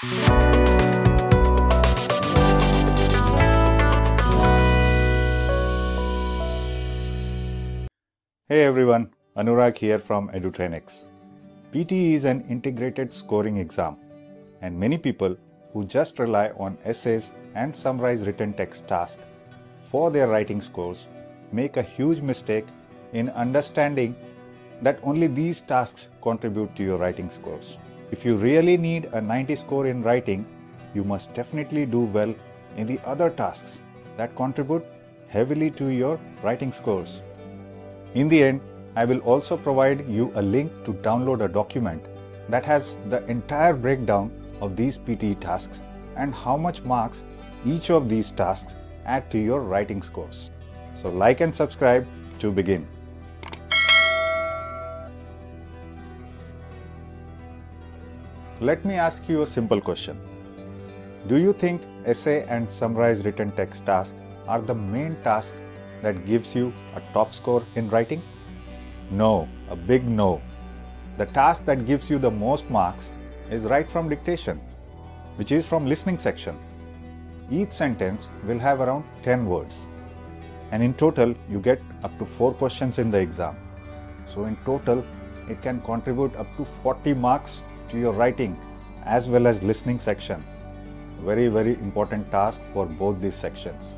Hey everyone, Anurag here from EduTrainex. PTE is an integrated scoring exam, and many people who just rely on essays and summarize written text tasks for their writing scores make a huge mistake in understanding that only these tasks contribute to your writing scores. If you really need a 90 score in writing, you must definitely do well in the other tasks that contribute heavily to your writing scores. In the end, I will also provide you a link to download a document that has the entire breakdown of these PTE tasks and how much marks each of these tasks add to your writing scores. So like and subscribe to begin. Let me ask you a simple question. Do you think essay and summarize written text tasks are the main task that gives you a top score in writing? No, a big no. The task that gives you the most marks is write from dictation, which is from listening section. Each sentence will have around 10 words, and in total you get up to 4 questions in the exam. So in total it can contribute up to 40 marks to your writing as well as listening section. Very important task for both these sections.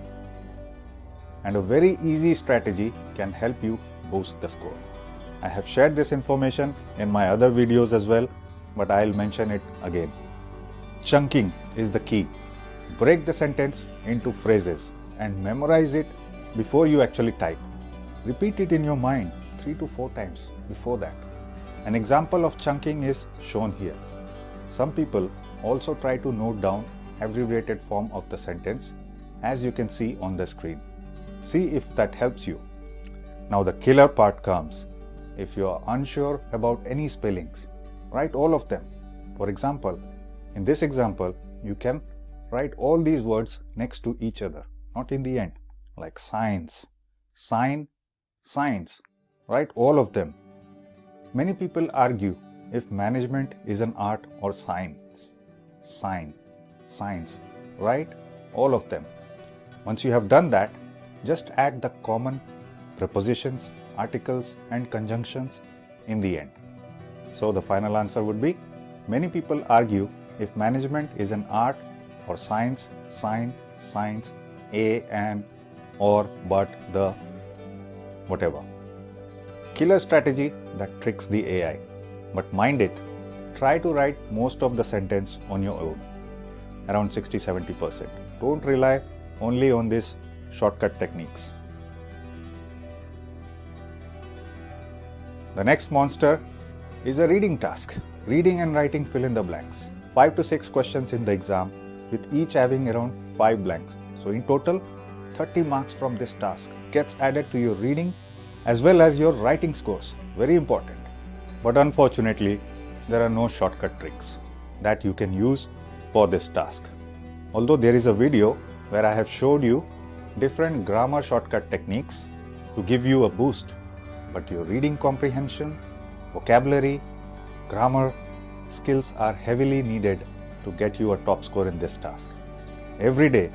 And a very easy strategy can help you boost the score. I have shared this information in my other videos as well, but I'll mention it again. Chunking is the key. Break the sentence into phrases and memorize it before you actually type. Repeat it in your mind 3 to 4 times before that. An example of chunking is shown here. Some people also try to note down abbreviated form of the sentence, as you can see on the screen. See if that helps you. Now the killer part comes. If you are unsure about any spellings, write all of them. For example, in this example, you can write all these words next to each other, not in the end, like science, sign, science. Write all of them. Many people argue if management is an art or science. Sign, science. Write all of them. Once you have done that, just add the common prepositions, articles and conjunctions in the end. So the final answer would be, many people argue if management is an art or science, sign, science, a, an, or, but, the, whatever. Killer strategy that tricks the AI. But mind it, try to write most of the sentence on your own, around 60-70%. Don't rely only on these shortcut techniques. The next monster is a reading task. Reading and writing fill in the blanks. 5 to 6 questions in the exam, with each having around 5 blanks. So in total, 30 marks from this task gets added to your reading as well as your writing scores. Very important. But unfortunately, there are no shortcut tricks that you can use for this task. Although there is a video where I have showed you different grammar shortcut techniques to give you a boost, but your reading comprehension, vocabulary, grammar skills are heavily needed to get you a top score in this task. Every day,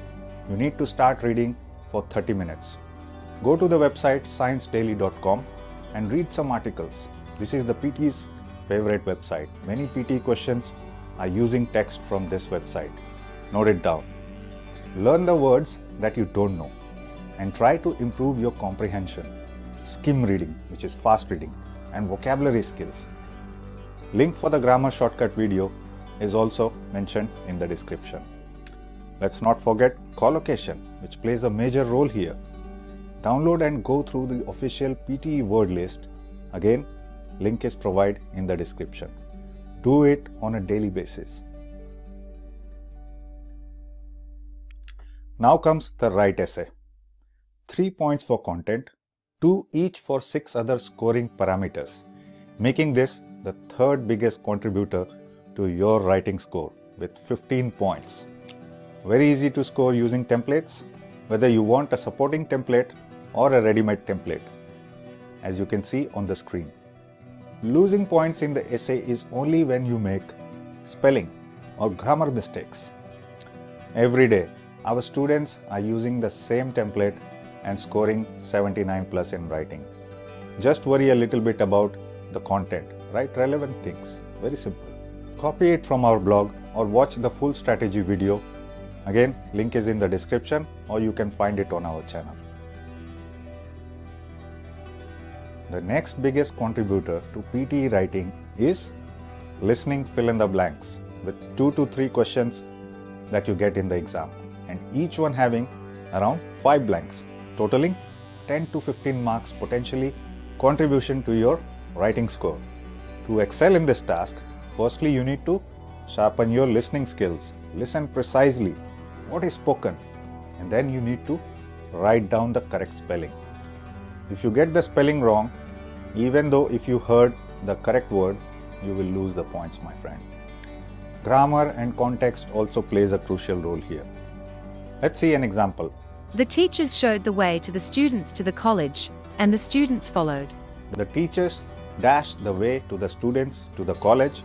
you need to start reading for 30 minutes. Go to the website sciencedaily.com and read some articles. This is the PT's favorite website. Many PT questions are using text from this website. Note it down. Learn the words that you don't know and try to improve your comprehension. Skim reading, which is fast reading, and vocabulary skills. Link for the grammar shortcut video is also mentioned in the description. Let's not forget collocation, which plays a major role here. Download and go through the official PTE word list. Again, link is provided in the description. Do it on a daily basis. Now comes the write essay. 3 points for content, 2 each for 6 other scoring parameters, making this the third biggest contributor to your writing score with 15 points. Very easy to score using templates, whether you want a supporting template or a ready-made template, as you can see on the screen. Losing points in the essay is only when you make spelling, or grammar mistakes. Every day, our students are using the same template and scoring 79 plus in writing. Just worry a little bit about the content, write relevant things, very simple. Copy it from our blog or watch the full strategy video. Again, link is in the description or you can find it on our channel. The next biggest contributor to PTE writing is listening fill in the blanks with 2 to 3 questions that you get in the exam, and each one having around 5 blanks, totaling 10 to 15 marks potentially contribution to your writing score. To excel in this task, firstly you need to sharpen your listening skills, listen precisely what is spoken, and then you need to write down the correct spelling. If you get the spelling wrong, even though if you heard the correct word, you will lose the points, my friend. Grammar and context also plays a crucial role here. Let's see an example. The teachers showed the way to the students to the college, and the students followed. The teachers dashed the way to the students to the college,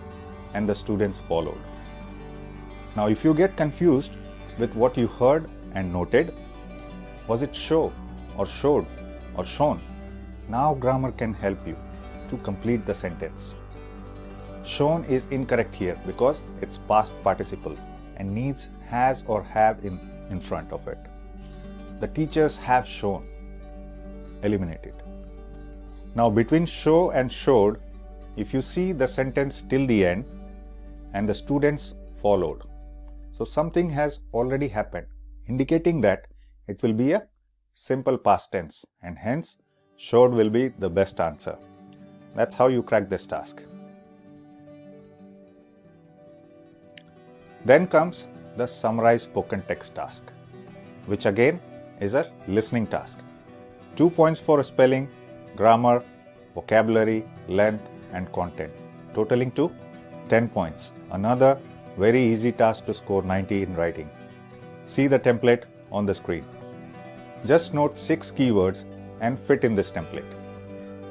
and the students followed. Now, if you get confused with what you heard and noted, was it show or showed or shown? Now grammar can help you to complete the sentence. Shown is incorrect here because it's past participle and needs has or have in front of it. The teachers have shown. Eliminate it. Now between show and showed, if you see the sentence till the end and the students followed. So something has already happened, indicating that it will be a simple past tense, and hence showed will be the best answer. That's how you crack this task. Then comes the summarize spoken text task, which again is a listening task. 2 points for spelling, grammar, vocabulary, length and content, totaling to 10 points. Another very easy task to score 90 in writing. See the template on the screen. Just note 6 keywords and fit in this template.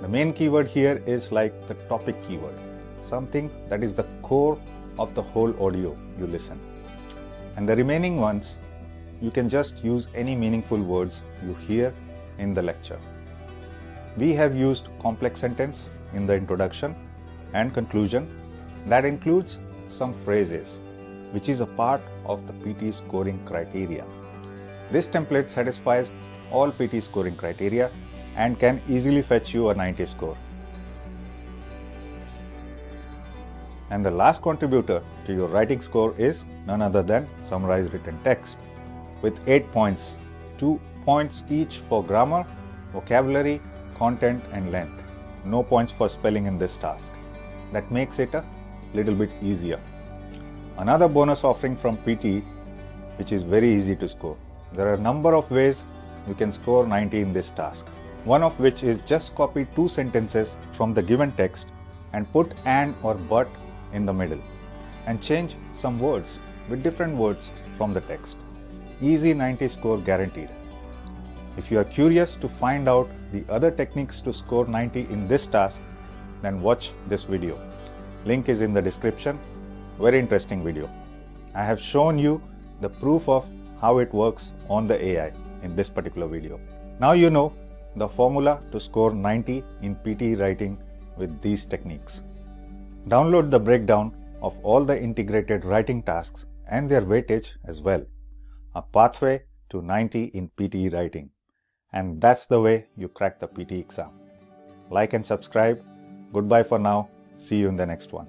The main keyword here is like the topic keyword, something that is the core of the whole audio you listen. And the remaining ones, you can just use any meaningful words you hear in the lecture. We have used complex sentence in the introduction and conclusion. That includes some phrases, which is a part of the PT scoring criteria. This template satisfies all PT scoring criteria and can easily fetch you a 90 score. And the last contributor to your writing score is none other than summarize written text with 8 points, 2 points each for grammar, vocabulary, content and length. No points for spelling in this task. That makes it a little bit easier. Another bonus offering from PT, which is very easy to score. There are a number of ways you can score 90 in this task. One of which is just copy 2 sentences from the given text and put and or but in the middle and change some words with different words from the text. Easy 90 score guaranteed. If you are curious to find out the other techniques to score 90 in this task, then watch this video. Link is in the description. Very interesting video. I have shown you the proof of how it works on the AI in this particular video. Now you know the formula to score 90 in PTE writing with these techniques. Download the breakdown of all the integrated writing tasks and their weightage as well. A pathway to 90 in PTE writing. And that's the way you crack the PTE exam. Like and subscribe. Goodbye for now. See you in the next one.